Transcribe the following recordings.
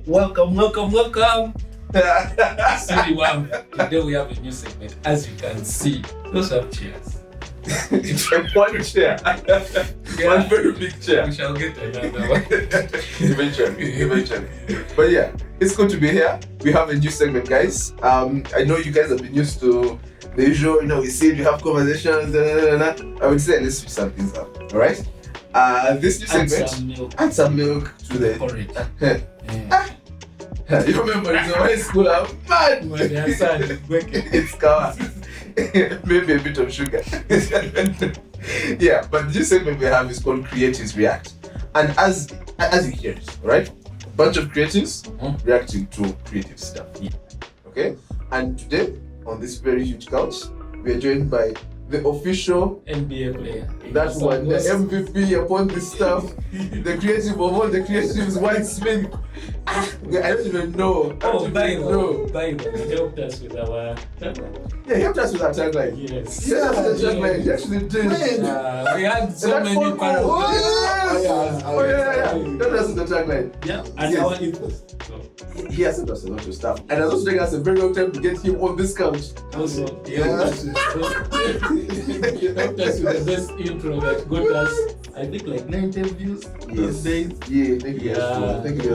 Welcome. Today we have a new segment. As you can see, those are chairs. One chair. One very big chair. We shall get another one. Eventually. But yeah, it's good to be here. We have a new segment, guys. I know you guys have been used to the usual, we sit, we have conversations, I would say let's switch some things up. Alright? This new segment, add some milk to the porridge. You remember in high school, I'm mad. It's car. Maybe a bit of sugar. Yeah, but the new segment we have is called Creatives React. And as you hear it, right? A bunch of creatives reacting to creative stuff. Yeah. Okay? And today, on this very huge couch, we are joined by the official NBA player. That one, the MVP upon this stuff, the creative of all the creatives, White Smith. I don't even know. Bible. He helped us with our tagline. Yeah, he helped us with our tagline. Yes. Yeah, the tagline. He actually did. We had so many parallels. Oh, yeah. Helped us with the tagline. Yeah, and our ethos. He has sent us a lot of stuff. And it's also taken us a very long time to get him on this couch. Also, he helped us with the best intro that got us, I think, like 90 views these days. Yeah, thank you guys. Thank you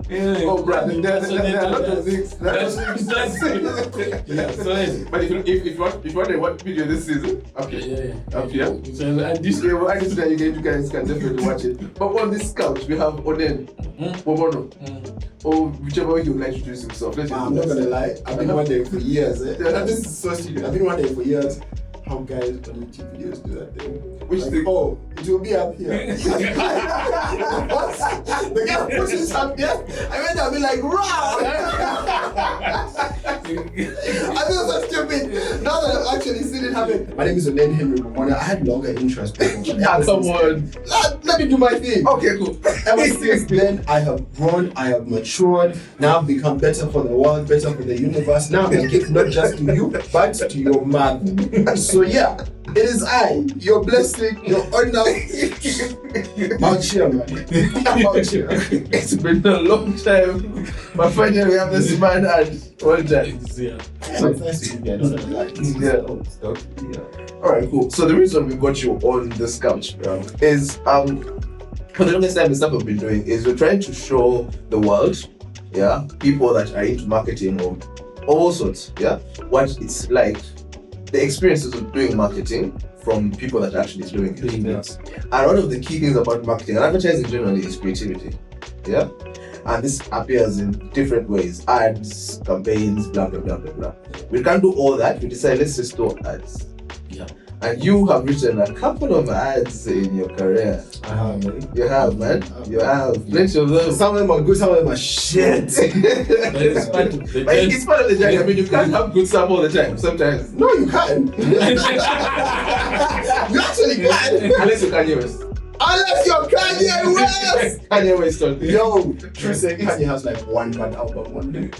guys. Oh, brother, there are a lot of things. Yeah, so but if you want to watch video this season, up here. and this Well, I just you guys can definitely watch it. But on this couch, we have Onen, Bwomono, or whichever way you would like to introduce himself. I'm not gonna lie, I've been wondering for years. This is so stupid. I've been wondering for years how guys on YouTube videos do that thing. Which thing? Oh, it will be up here. The guy pushes up there. I mean, I'll be like, wow! I feel so stupid. Now that I've actually seen it happen. My name is Bwomono. I had longer interest. Come on. Let me do my thing. Okay, cool. Ever since then, I have grown, I have matured. Now I've become better for the world, better for the universe. Now I'm a gift not just to you, but to your mother. So yeah, it is I, your blessing, your honor. Out here, man. Out here. It's been a long time, but finally we have this man and well done. yeah. So it's nice to be here. Alright, cool. So the reason we got you on this couch is for the longest time the stuff we've been doing is we're trying to show the world, people that are into marketing or all sorts, what it's like, the experiences of doing marketing from people that are actually doing it. And one of the key things about marketing and advertising generally is creativity. And this appears in different ways. Ads, campaigns, blah blah blah blah blah. We can't do all that. We decided let's just do ads. Yeah. And you have written a couple of ads in your career. I have, man. You have, man. You have plenty of them. Some of them are good, some of them are shit. But it's part of the journey. It's part of the journey. I mean, you can't have good stuff all the time. Sometimes. No, you can. You actually can. Unless you Kanye West. Unless you're Kanye West. Kanye West. Yo, true say Kanye has like one bad album one day.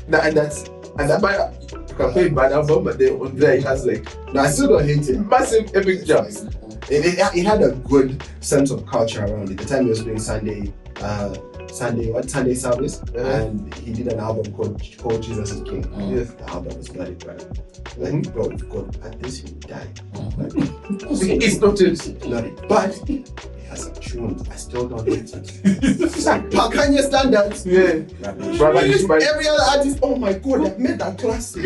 And that bad, you can play bad album, but then on there it has like No, I still don't hate him. massive epic jumps. It had a good sense of culture around it. The time he was doing Sunday service, and he did an album called Jesus is King. Yes. The album was bloody bad. Like, bro, you've got at this he would die. It's not it. Bloody, but he has some tunes. I still don't hate it. It's like per Kanye standards. Yeah. But every other artist, oh my god, they've made that classic.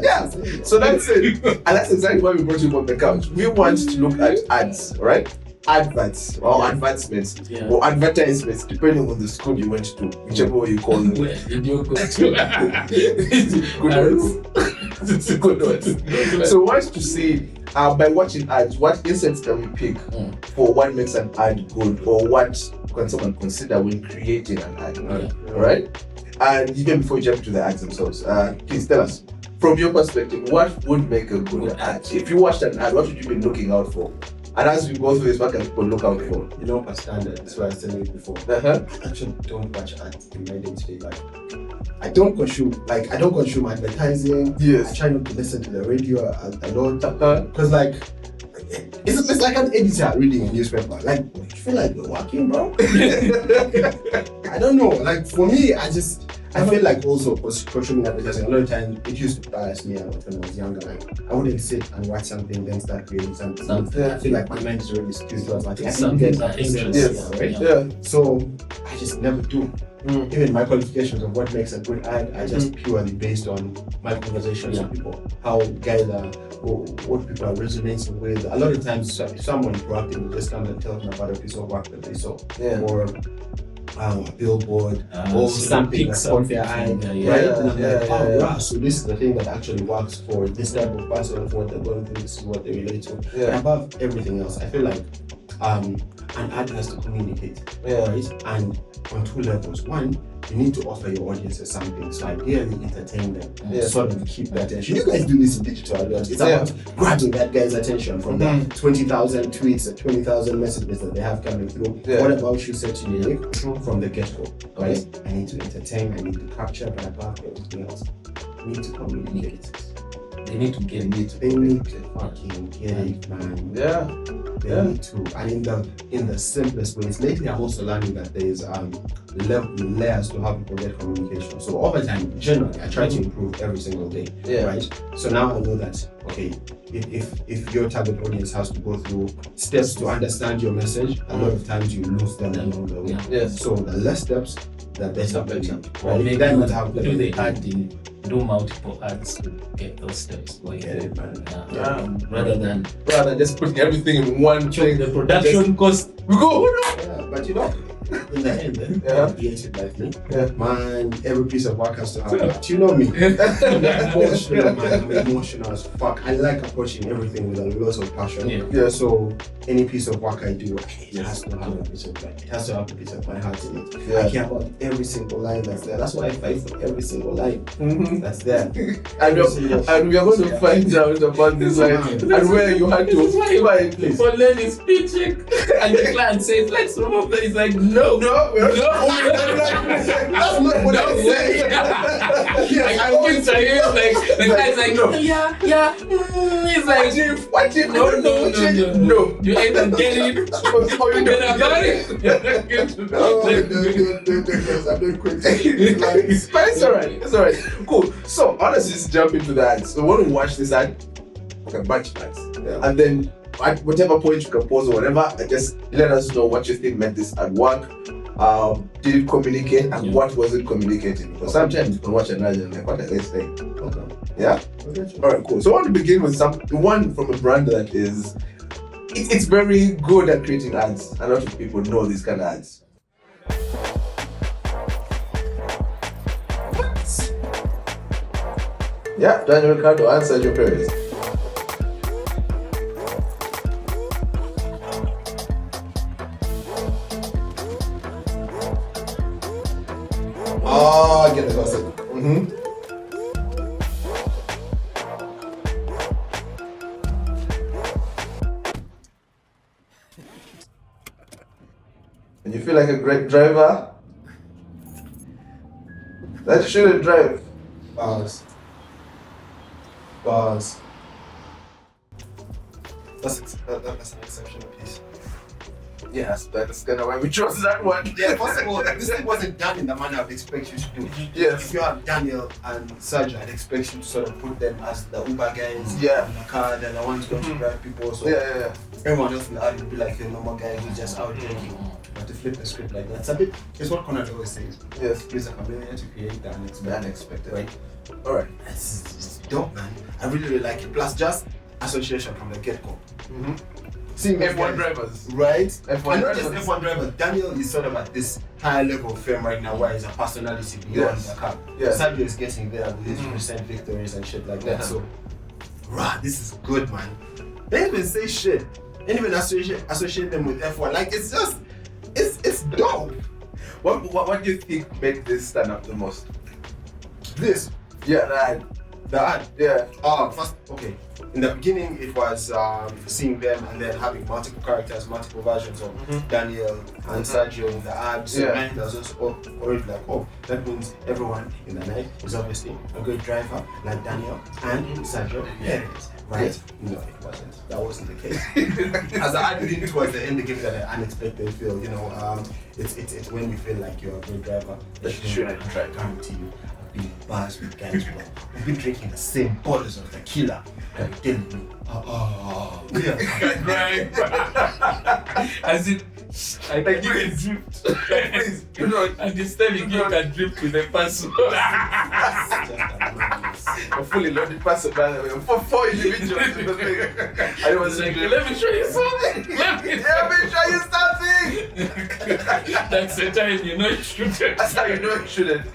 Yeah, so that's it. And that's exactly why we brought you on the couch. We want to look at ads, right? Adverts or advertisements or advertisements, depending on the school you went to, whichever way you call them. Where did you go to? Good words. So we want to see by watching ads, what insights can we pick for what makes an ad good, or what can someone consider when creating an ad, right? And even before we jump to the ads themselves, please tell us, from your perspective, what would make a good ad? If you watched an ad, what would you be looking out for? And as we go through this, what can people look out for? You know, per standard, that's what I was telling you before. I actually don't watch ads in my day-to-day life. I don't consume advertising. Yes. I try not to listen to the radio a lot. Because it's like an editor reading a newspaper. Like, you feel like you're working, bro. I don't know. Like for me, I feel like also consuming advertising. A lot of times it used to bias me out when I was younger. Like I wouldn't sit and watch something then start creating something. I feel like my mind is already skewed towards like Something that interests. right? Yeah. So I just never do. Even my qualifications of what makes a good ad are just purely based on my conversations with people, how guys are, what people are resonating with. A lot of times, if someone proactive will just come and tell them about a piece of work that they saw, or a billboard, or something that's caught their eye, right? And I'm like, wow, so this is the thing that actually works for this type of person, for what they're going through, this is what they relate to. And above everything else, I feel like an ad has to communicate, right? And on two levels. One, you need to offer your audiences something, so ideally entertain them, sort of keep their attention. You guys do this in digital adverts. It's about grabbing that guy's attention from the 20,000 tweets and 20,000 messages that they have coming through. What about you said to me from the get-go, right? I need to entertain, I need to capture, but above everything else, I need to communicate. They need to get it. They need to fucking get it, man. They need to, and in the simplest ways. Lately, I'm also learning that there is layers to how people get communication. So over time, generally, I try to improve every single day, right? So now I know that okay, if your target audience has to go through steps to understand your message, a lot of times you lose them along the way. So the less steps, the better. Or maybe then do they do multiple ads to get those steps going? Get it, man. Rather than just putting everything in one thing. the production cost. We go. But you know, in the end, created like me, man, every piece of work has to have that. You know me. I'm emotional, man. I'm emotional as fuck. I like approaching everything with a lot of passion. So any piece of work I do, it has to have a piece of like, it has to have a piece of my heart in it. I care about every single line that's there. That's why I fight for every single line that's there. And we are going to find out about this line and where you had to find this. For Len is pitching and the client says, let's remove that. He's like, no. That's not what I said. I always try it, like, the guy's like, he's like, what if no. You either get it or you get about it. I'm not quick. But it's alright. Cool. So honestly, just jump into that. So when we watch this ad, okay, bunch of ads, and then at whatever point you can pause or whatever, just let us know what you think made this ad work. Did it communicate and what was it communicating? Because sometimes you can watch an ad and like, what are they saying? Yeah? Alright, cool. So I want to begin with one from a brand that is it's very good at creating ads. A lot of people know these kind of ads. Yeah, Daniel Ricardo answered your queries. Oh, I get the gossip. And you feel like a great driver? That you shouldn't drive. Bars. That's an exceptional piece. Yes, that's kind of why we chose that one. Yeah, first of all, this thing wasn't done in the manner I'd expect you to do. Yes. If you have Daniel and Sergio, I'd expect you to sort of put them as the Uber guys in the car, and the ones going to drive people. So everyone else in the ad would be like the normal guy who's just out drinking. But to flip the script like that, it's what Conrad always says. Yes. Use a chameleon to create the unexpected. Right? Alright. It's dope, man. I really like it. Plus, just association from the get-go. Seeing F1 drivers. Right? F1 and not just drivers. F1 drivers. Daniel is sort of at this higher level of fame right now where he's a personality beyond the car. Sergio is getting there with his recent victories and shit like that. So, this is good, man. They even say shit. They even associate them with F1. Like, it's just, it's dope. What do you think made this stand up the most? This. Yeah, that. The ad. Yeah. First, okay. In the beginning, it was seeing them and then having multiple characters, multiple versions of Daniel and Sergio in the ad. So and there's also already like, oh, that means everyone in the night is obviously a good driver like Daniel and Sergio. Yeah. Right? No, it wasn't. That wasn't the case. As the ad reading towards the end, they give that an unexpected feel. You know, it's when you feel like you're a good driver that you shouldn't try to guarantee you. Being bars with guys who have been drinking the same bottles of tequila and telling me, Right. As in, I can give a drift. Please, you know, And this time you give a drift with a person. a fully loaded person, by the way, for 4 individuals in the thing. I was like, Let me show you something. Let me show you something. That's the time you know you shouldn't. That's how you know you shouldn't.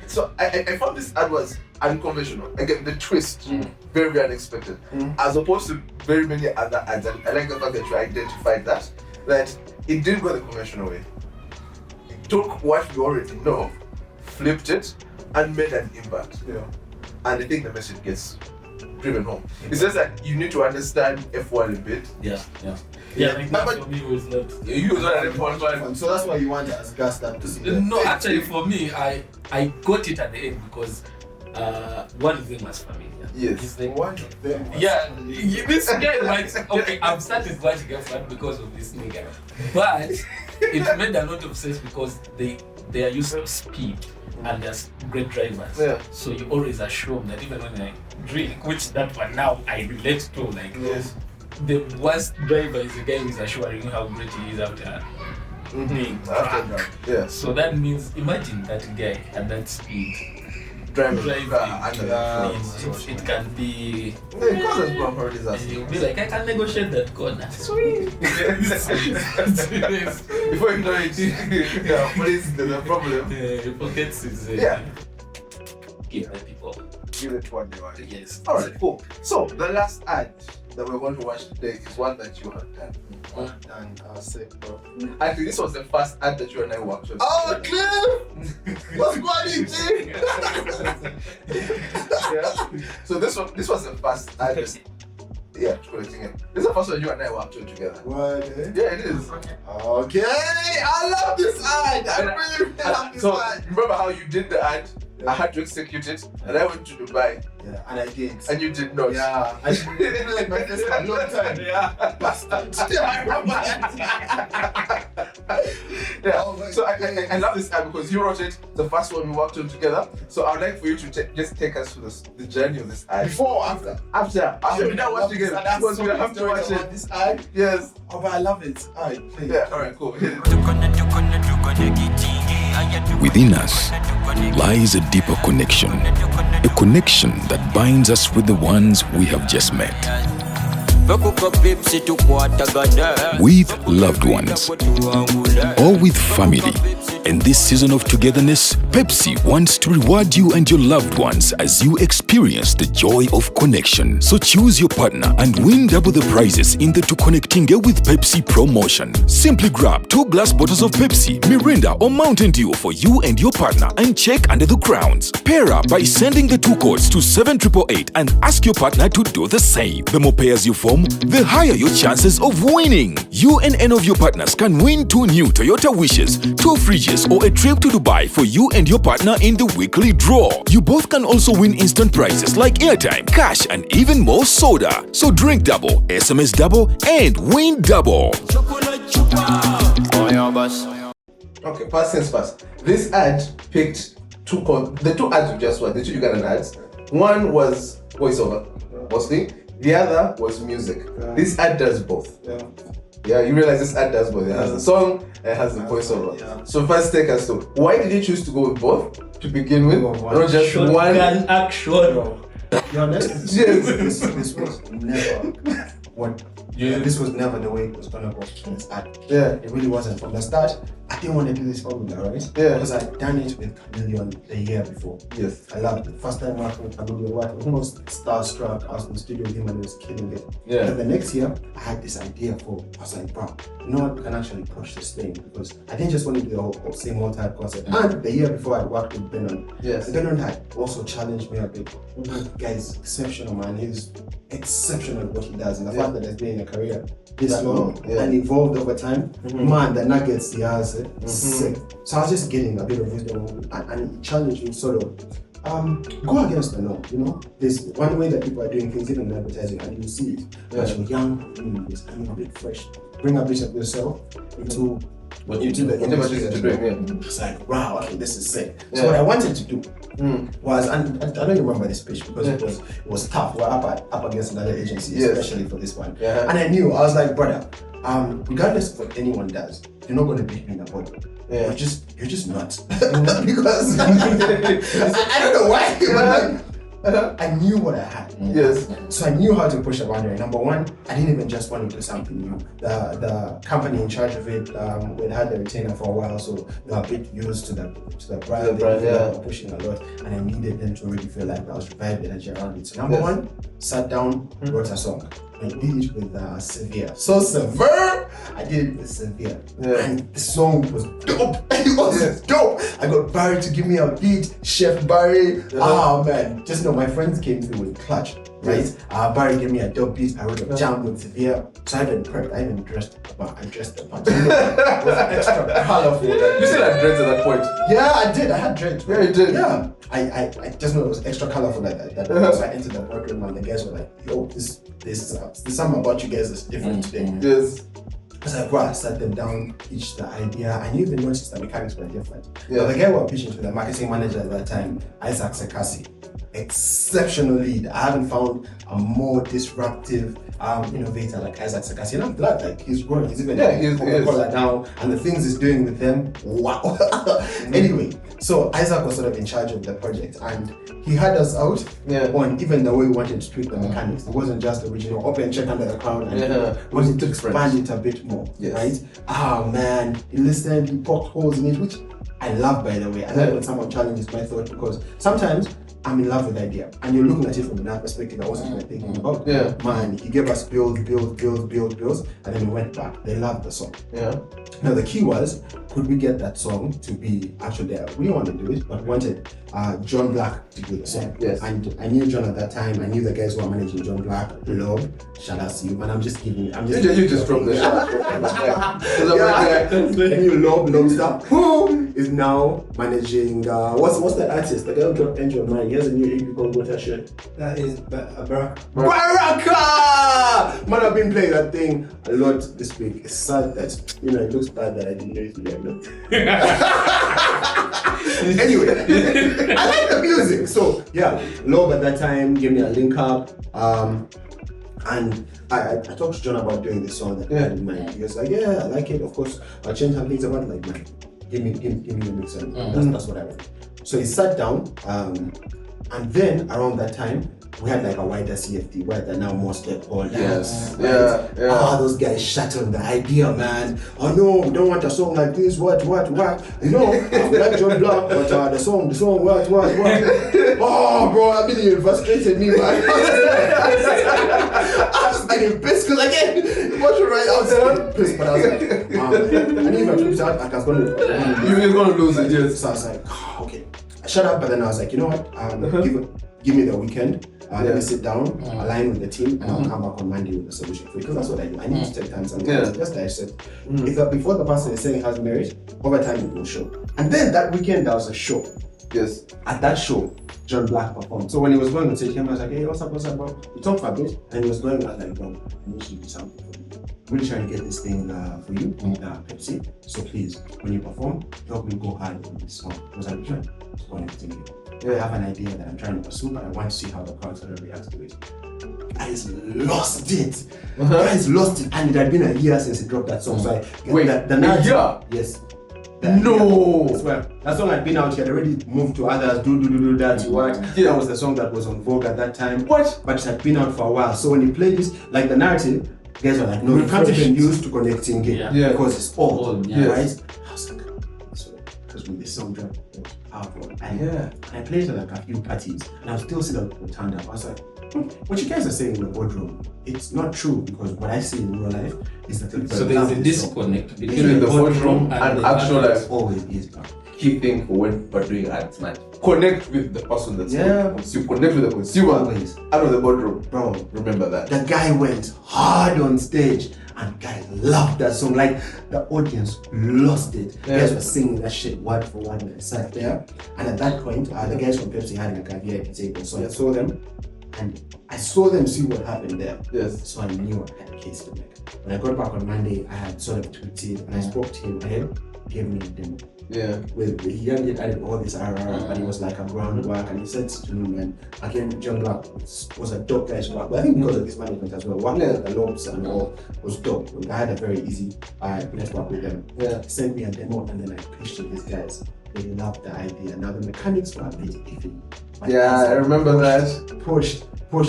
So I found this ad was unconventional. Again, the twist, very, very unexpected. As opposed to very many other ads. And I like the fact that you identified that it didn't go the conventional way. It took what we already know, flipped it, and made an impact. You know, and I think the message gets driven home. It's just that you need to understand F1 a bit. Like that for me was not. You was not an F1 fan. So that's why you want as gas that to see that. No, actually for me, I got it at the end because one of them was familiar. Yes. It's like, One of them. This guy like, okay, I've started watching F1 because of this nigga. But it made a lot of sense because they are used to speed and they're great drivers. Yeah. So you always assume that even when I drink, which that one now I relate to, like the worst driver is the guy who is assuring you how great he is after being drunk. Yeah. So that means imagine that guy at that speed. Driving It can be. You'll be like, I can negotiate that corner. Sweet. Before you know it, police, there's a problem. He forgets his. Give the people. Give it what they want. Yes. Alright, cool. So the last ad that we're going to watch today is one that you have done. And I'll say, bro. Actually, this was the first ad that you and I worked on. Oh, Cliff! What's going on? So this was the first ad. Collecting it. This is the first one you and I worked on together. What? Yeah, it is. Okay, I love this ad. I really love this ad. Remember how you did the ad? I had to execute it, and I went to Dubai. Yeah, and I didn't. And you did not. Yeah, I didn't like my face for a long time. Yeah. Bastard. I remember that. So I love this ad because you wrote it, the first one we worked on together. So I would like for you to just take us through the journey of this ad. Before or after? After we now watch it again. Because we have to watch it. This ad? Yes. Oh, but I love it. Alright, please. Yeah, alright, cool. Within us lies a deeper connection, a connection that binds us with the ones we have just met. With loved ones or with family. In this season of togetherness, Pepsi wants to reward you and your loved ones as you experience the joy of connection. So choose your partner and win double the prizes in the To Connecting with Pepsi promotion. Simply grab 2 glass bottles of Pepsi, Mirinda or Mountain Dew for you and your partner and check under the crowns. Pair up by sending the 2 codes to 7888 and ask your partner to do the same. The more pairs you form, the higher your chances of winning. You and any of your partners can win 2 new Toyota Wishes, 2 fridges or a trip to Dubai for you and your partner in the weekly draw. You both can also win instant prizes like airtime, cash and even more soda. So drink double, SMS double and win double. Okay, first things first. This ad picked the 2 ads we just watched, the 2 Ugandan ads. One was voiceover, mostly. The other was music. This ad does both. Yeah, you realize this ad does both. It has the song and it has the voiceover. So first take us to, why did you choose to go with both to begin with? Not just one. Action. Be honest, Yes. this was never this was never the way it was gonna go. This ad. Yeah. It really wasn't from the start. I didn't want to do this formula, right? Yeah. Because I'd done it with Chameleon the year before. Yes. I loved it. First time working with Chameleon, almost starstruck. I was in the studio with him and he was killing it. Yeah. And then the next year, I had this idea I was like, bro, you know what? We can actually push this thing because I didn't just want to do the whole same old type concept. And the year before, I worked with Benon. Yes. And Benon had also challenged me a bit. Guy's exceptional, man. He's exceptional at what he does. And the fact that he's been in a career this long and evolved over time, man, the nuggets he has, sick. So I was just getting a bit of wisdom and he challenged me sort of go against the norm, you know. There's one way that people are doing things, even in advertising, and you see it. But you're young, it's coming a bit fresh. Bring a bit of yourself into the industry. It's like, wow, okay, this is sick. So what I wanted to do was, and I don't remember this pitch because it was tough. We're up against another agency, especially for this one. And I knew, I was like, brother, regardless of what anyone does, you're not going to beat me in the body. You're just not. Because I don't know why, but I knew what I had. Yes. So I knew how to push a boundary. Number one, I didn't even just want to do something new. The company in charge of it, we had the retainer for a while, so they were a bit used to the brand. They were pushing a lot, and I needed them to really feel like I was revived energy around it. So number one, sat down, wrote a song. I did it with Severe. So severe! I did it with Severe. And the song was dope. It was dope. I got Barry to give me a beat. Chef Barry. Oh man. Just know my friends came through with clutch. Right? Barry gave me a dope beat. I wrote a jam with Severe. So I even prepped. I even dressed a bunch. It was extra colorful. You still had dreads at that point? Yeah, I did. I had dreads. Yeah, you did. Yeah. I just know it was extra colorful like that. So I entered the workroom and the guys were like, yo, there's something about you guys that's different today. Yes. I was like, wow, I sat them down, pitched the idea. I knew even noticed the mechanics were different. But the guy we were pitching to, the marketing manager at that time, Zeus Agency, exceptional lead. I haven't found a more disruptive innovator like Zeus Agency. And I'm glad, like, he's growing. He's even Coca-Cola now, and the things he's doing with them, wow. Anyway, so Isaac was sort of in charge of the project, and he had us out on even the way we wanted to tweak the mechanics. It wasn't just the original open check under the crown, and wanted to expand it a bit more, right? Oh man, he listened, he poked holes in it, which I love, by the way. I like when someone challenges my thought, because sometimes I'm in love with the idea, and you're looking at it from another perspective I wasn't even thinking about. Man, he gave us builds, and then we went back. They loved the song. Now the key was, could we get that song to be actually there? We didn't want to do it, but wanted John Black to do the song. And I knew John at that time. I knew the guys who were managing John Black. Lob, shout out to you, man. You just dropped the I knew Lobster, who is now managing. What's that artist? The guy who dropped Angel of Mine. He has a new EP called Watershed. That is Baraka. Man, I've been playing that thing a lot this week. It's sad that it looks bad that I didn't know it today. Anyway, I like the music. So Lob at that time gave me a link up. And I talked to John about doing this song that I had in mind. He was like, yeah, I like it. Of course, I'll change some things about it. Like, man, give me a mix. That's what I want. So he sat down, and then around that time, we had like a wider CFD where they're now more stakeholders. Those guys shut on the idea, man. Oh no, we don't want a song like this. What? I like John Black, but the song, what? Oh, bro, I mean, you frustrated me, man. I was getting pissed because again, what you write? I was getting pissed, but I was like, and if I took it out, I was going to, you're going to lose it, yes. So I was like, okay. I shut up, but then I was like, you know what? Give me the weekend. Let me sit down, align with the team, and I'll come back on Monday with a solution for it. Because that's what I do. I need to take time sometimes. Just like I said, if before the person is saying has merit, over time it will show. And then that weekend there was a show. Yes. At that show, John Black performed. So when he was going to take him, I was like, hey, what's up, bro? We talked for a bit, and he was going, I was like, bro, I need you to do something for me. I'm really trying to get this thing for you with Pepsi. So please, when you perform, help me go hard on this song. I was like, John, just want to continue. I have an idea that I'm trying to pursue, but I want to see how the crowd's going to react to it. Guys lost it. Guys lost it, and it had been a year since he dropped that song. So a year? Yes. No. I swear. That song had been out. He had already moved to others. Do that. That was the song that was on Vogue at that time. What? But it had been out for a while. So when he played this, like the narrative, guys were like, no, you can't even use to connecting it because it's old, right? I was like, because when the song dropped, it was powerful. And I played it like a few parties, and I was still seeing people turned up. I was like, what you guys are saying in the boardroom, it's not true, because what I see in real life is that people so there's a disconnect between the boardroom and actual life. Always is. Key thing for when we're doing ads, man. Connect with the person that's you connect with the consumer Always. out of the boardroom. Bro, Remember that. the guy went hard on stage, and guys loved that song. Like, the audience lost it. Guys were singing that shit word for word, and I sat there. And at that point, the guys from Pepsi had like a VIP table, so I saw them, and I saw them see what happened there. Yes. So I knew I had a case to make. When I got back on Monday, I had sort of tweaked it, and I spoke to him, and he gave me a demo. Yeah. He hadn't yet added all this RR, but it was like a groundwork, and he said to me, man, again, John Black was a dope guy to work, but I think because of this management as well, working with the lobs and all was dope. I had a very easy network with them. Yeah. He sent me a demo, and then I pitched to these guys. They loved the idea. Now the mechanics were a bit iffy. Yeah, I remember that. Pushed,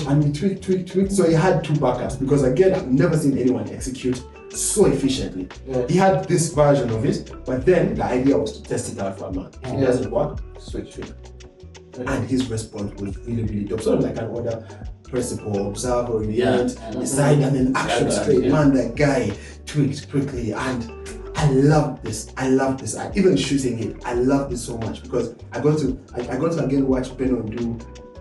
and we tweaked. So he had two backups, because again, I've never seen anyone execute so efficiently. Yeah. He had this version of it, but then the idea was to test it out for a month. If it doesn't work, switch it. And his response was really, really dope. Sort of like an order principle, observe, orient, decide, and then action straight. Man, that guy tweaked quickly, and I love this. Even shooting it, I love this so much, because I got to again watch Beno do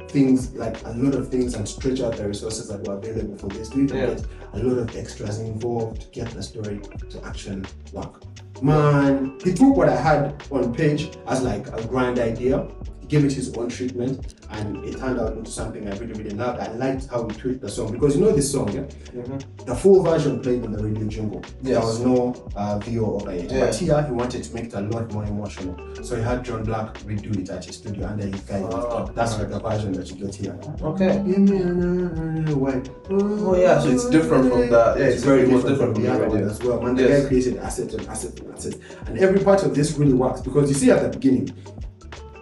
things, like a lot of things, and stretch out the resources that were available for this. We get a lot of extras involved to get the story to actually work. Man, he took what I had on page as like a grand idea, he gave it his own treatment, and it turned out into something I really, really loved. I liked how he tweaked the song, because you know this song, the full version played in the radio jingle. There was no VO over it. But here he wanted to make it a lot more emotional. So he had John Black redo it at his studio under his guidance. That's like the version that you get here. Okay. Give me a white. Oh yeah, so it's different from that. Yeah, it's very different from the other one as well. Man, the guy created asset. And every part of this really works, because you see at the beginning,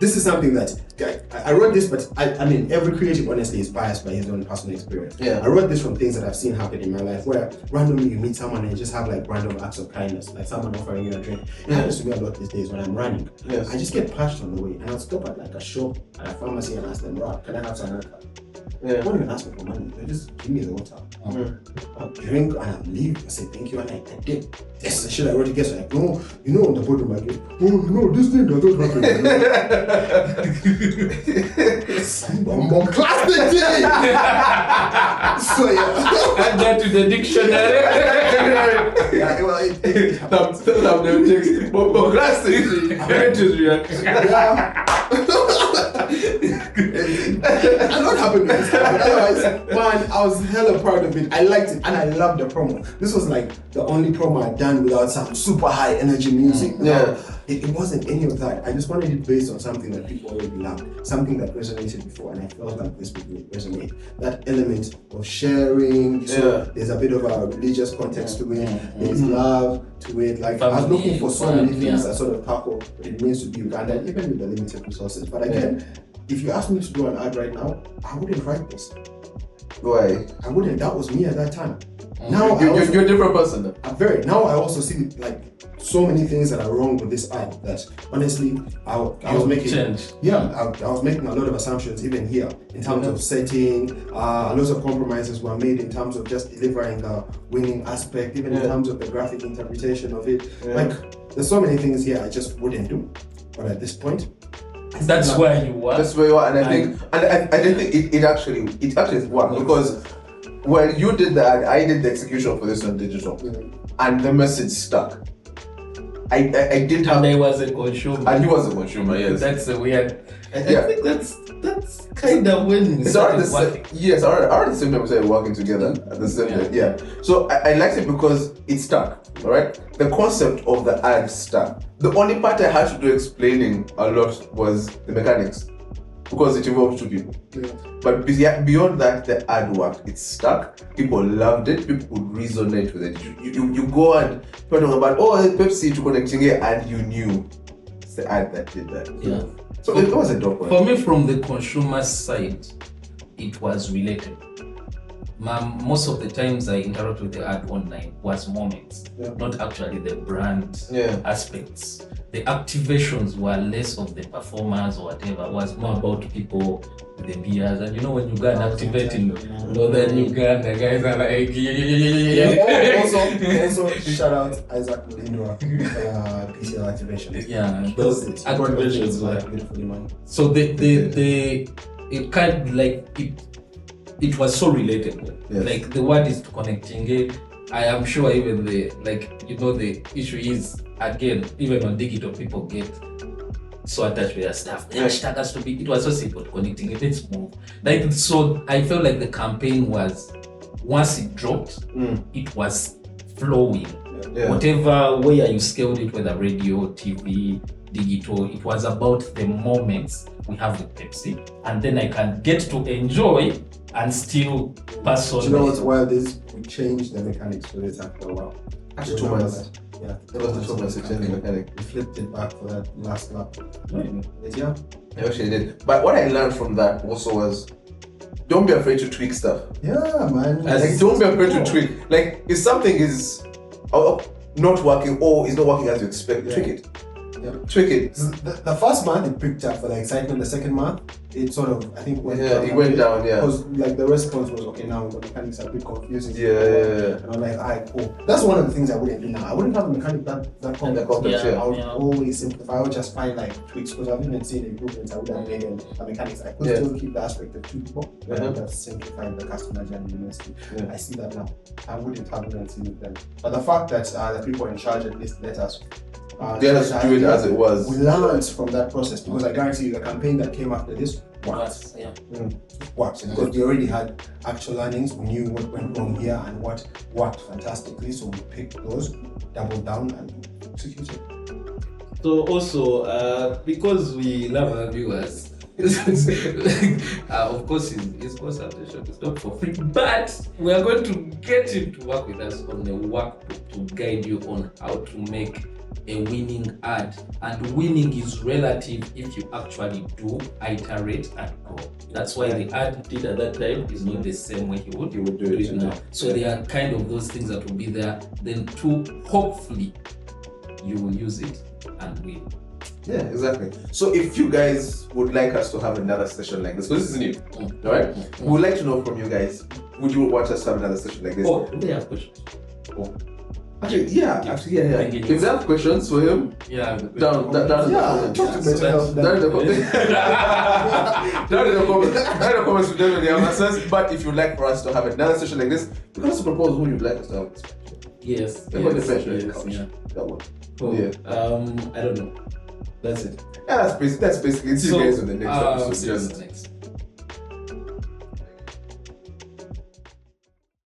this is something that I wrote this, but I mean, every creative honestly is biased by his own personal experience. Yeah. I wrote this from things that I've seen happen in my life, where randomly you meet someone and you just have like random acts of kindness, like someone offering you a drink. It happens to me a lot these days when I'm running. Yes. I just get patched on the way, and I'll stop at like a shop at a pharmacy and ask them, bro, can I have some water? I won't even ask for money. They just give me the water. I'll drink and I'll leave. I say thank you, and I did. That's the shit I wrote against. Like, no, you know, on the bottom again. Oh no, this thing does not happen. Some more classic thing. So yeah. Add that to the dictionary. Yeah, well, thumbnail text. More classic. His reaction. Yeah. A lot happened with this, but otherwise, man, I was hella proud of it. I liked it, and I loved the promo. This was like the only promo I'd done without some super high energy music. It wasn't any of that. I just wanted it based on something that people already loved, something that resonated before, and I felt like this would resonate. That element of sharing, so there's a bit of a religious context to it, there's love to it. Like, I was looking for so many things that sort of tackle what it means to be Ugandan, even with the limited resources. But again, if you ask me to do an ad right now, I wouldn't write this. Why? I wouldn't. That was me at that time. Now you're a different person. Now I also see like so many things that are wrong with this ad that honestly I was making. I was making a lot of assumptions even here in terms of setting. A lot of compromises were made in terms of just delivering the winning aspect, even in terms of the graphic interpretation of it. Like, there's so many things here I just wouldn't do. But at this point, that's where you are. That's where you are, and I think it actually worked, because when you did that, I did the execution for this on digital, and the message stuck. I didn't have. And I was a consumer. And he was a consumer. Yes. That's a weird. I think that's kind of when it's around the same. Yes, around the same time we started working together at the same time. Yeah. So I liked it because it stuck. All right. The concept of the ad stuck. The only part I had to do explaining a lot was the mechanics, because it involved two people. But beyond that, the ad worked. It stuck. People loved it. People would resonate with it. You go and talk about Pepsi to connecting it, and you knew it's the ad that did that. Yeah. So it was a dope one. For me, from the consumer side, it was related. most of the times I interact with the ad online was moments, not actually the brand aspects. The activations were less of the performers or whatever. It was more about people with the beers. And you know, when you go and activate in northern Uganda, guys are like, Also, shout out Isaac Mulindwa for PCL activation. Yeah, those activations were beautifully man. So it kind of like it was so relatable. Yes. Like the word is to connecting it. I am sure even the issue is, again, even on digital, people get so attached with their stuff. The hashtag has to be, it was so simple to connecting it. Let's move. Like, so I felt like the campaign was, once it dropped, it was flowing. Yeah. Whatever way you scaled it, whether radio, TV, digital, it was about the moments we have with Pepsi. And then I can get to enjoy and still pass on. Do you know what's wild is we changed the mechanics for it after a while. After 2 months. Yeah. It was the 2 months to change the mechanic. We flipped it back for that last lap. Yeah. I actually did. But what I learned from that also was, don't be afraid to tweak stuff. Yeah, man. Like, don't be afraid to tweak. Like, if something is not working or is not working as you expect, tweak it. Yeah. Tweak it. The first month it picked up for the excitement. The second month it sort of, I think, went down. It went down, yeah. Because like the response was, okay, now the mechanics are a bit confusing. Yeah. And I'm like, alright, cool. That's one of the things I wouldn't do now. I wouldn't have a mechanic that complex. I would always simplify. I would just find like tweaks, because I've even seen improvements I would have made in the mechanics. I could still keep the aspect of two people, but I would have simplified the customer journey immensely. I see that now. I wouldn't have even seen it then. But the fact that the people in charge at least let us they had to do it as it was. We learned from that process, because I guarantee you the campaign that came after this worked. Worked, because we already had actual learnings. We knew what went wrong here and what worked fantastically. So we picked those, doubled down, and executed. So also, because we love our viewers, of course his consultation is not for free, but we are going to get him to work with us on the workbook to guide you on how to make a winning ad. And winning is relative if you actually do iterate and go. That's why the ad did at that time is not the same way you would do it now. So there are kind of those things that will be there, then hopefully you will use it and win. Yeah, exactly. So if you guys would like us to have another session like this, because this is new, alright? We would like to know from you guys, would you want us to have another session like this? Oh, they have questions. Actually, yeah. If they have questions for him, down in the comments. Down in the comments, we definitely have answers. But if you'd like for us to have another session like this, you can also propose who you'd like us to have. Yes. That one. Cool. Yeah. I don't know. That's it. Yeah, that's basically it. See you guys on the next episode. See you on the next.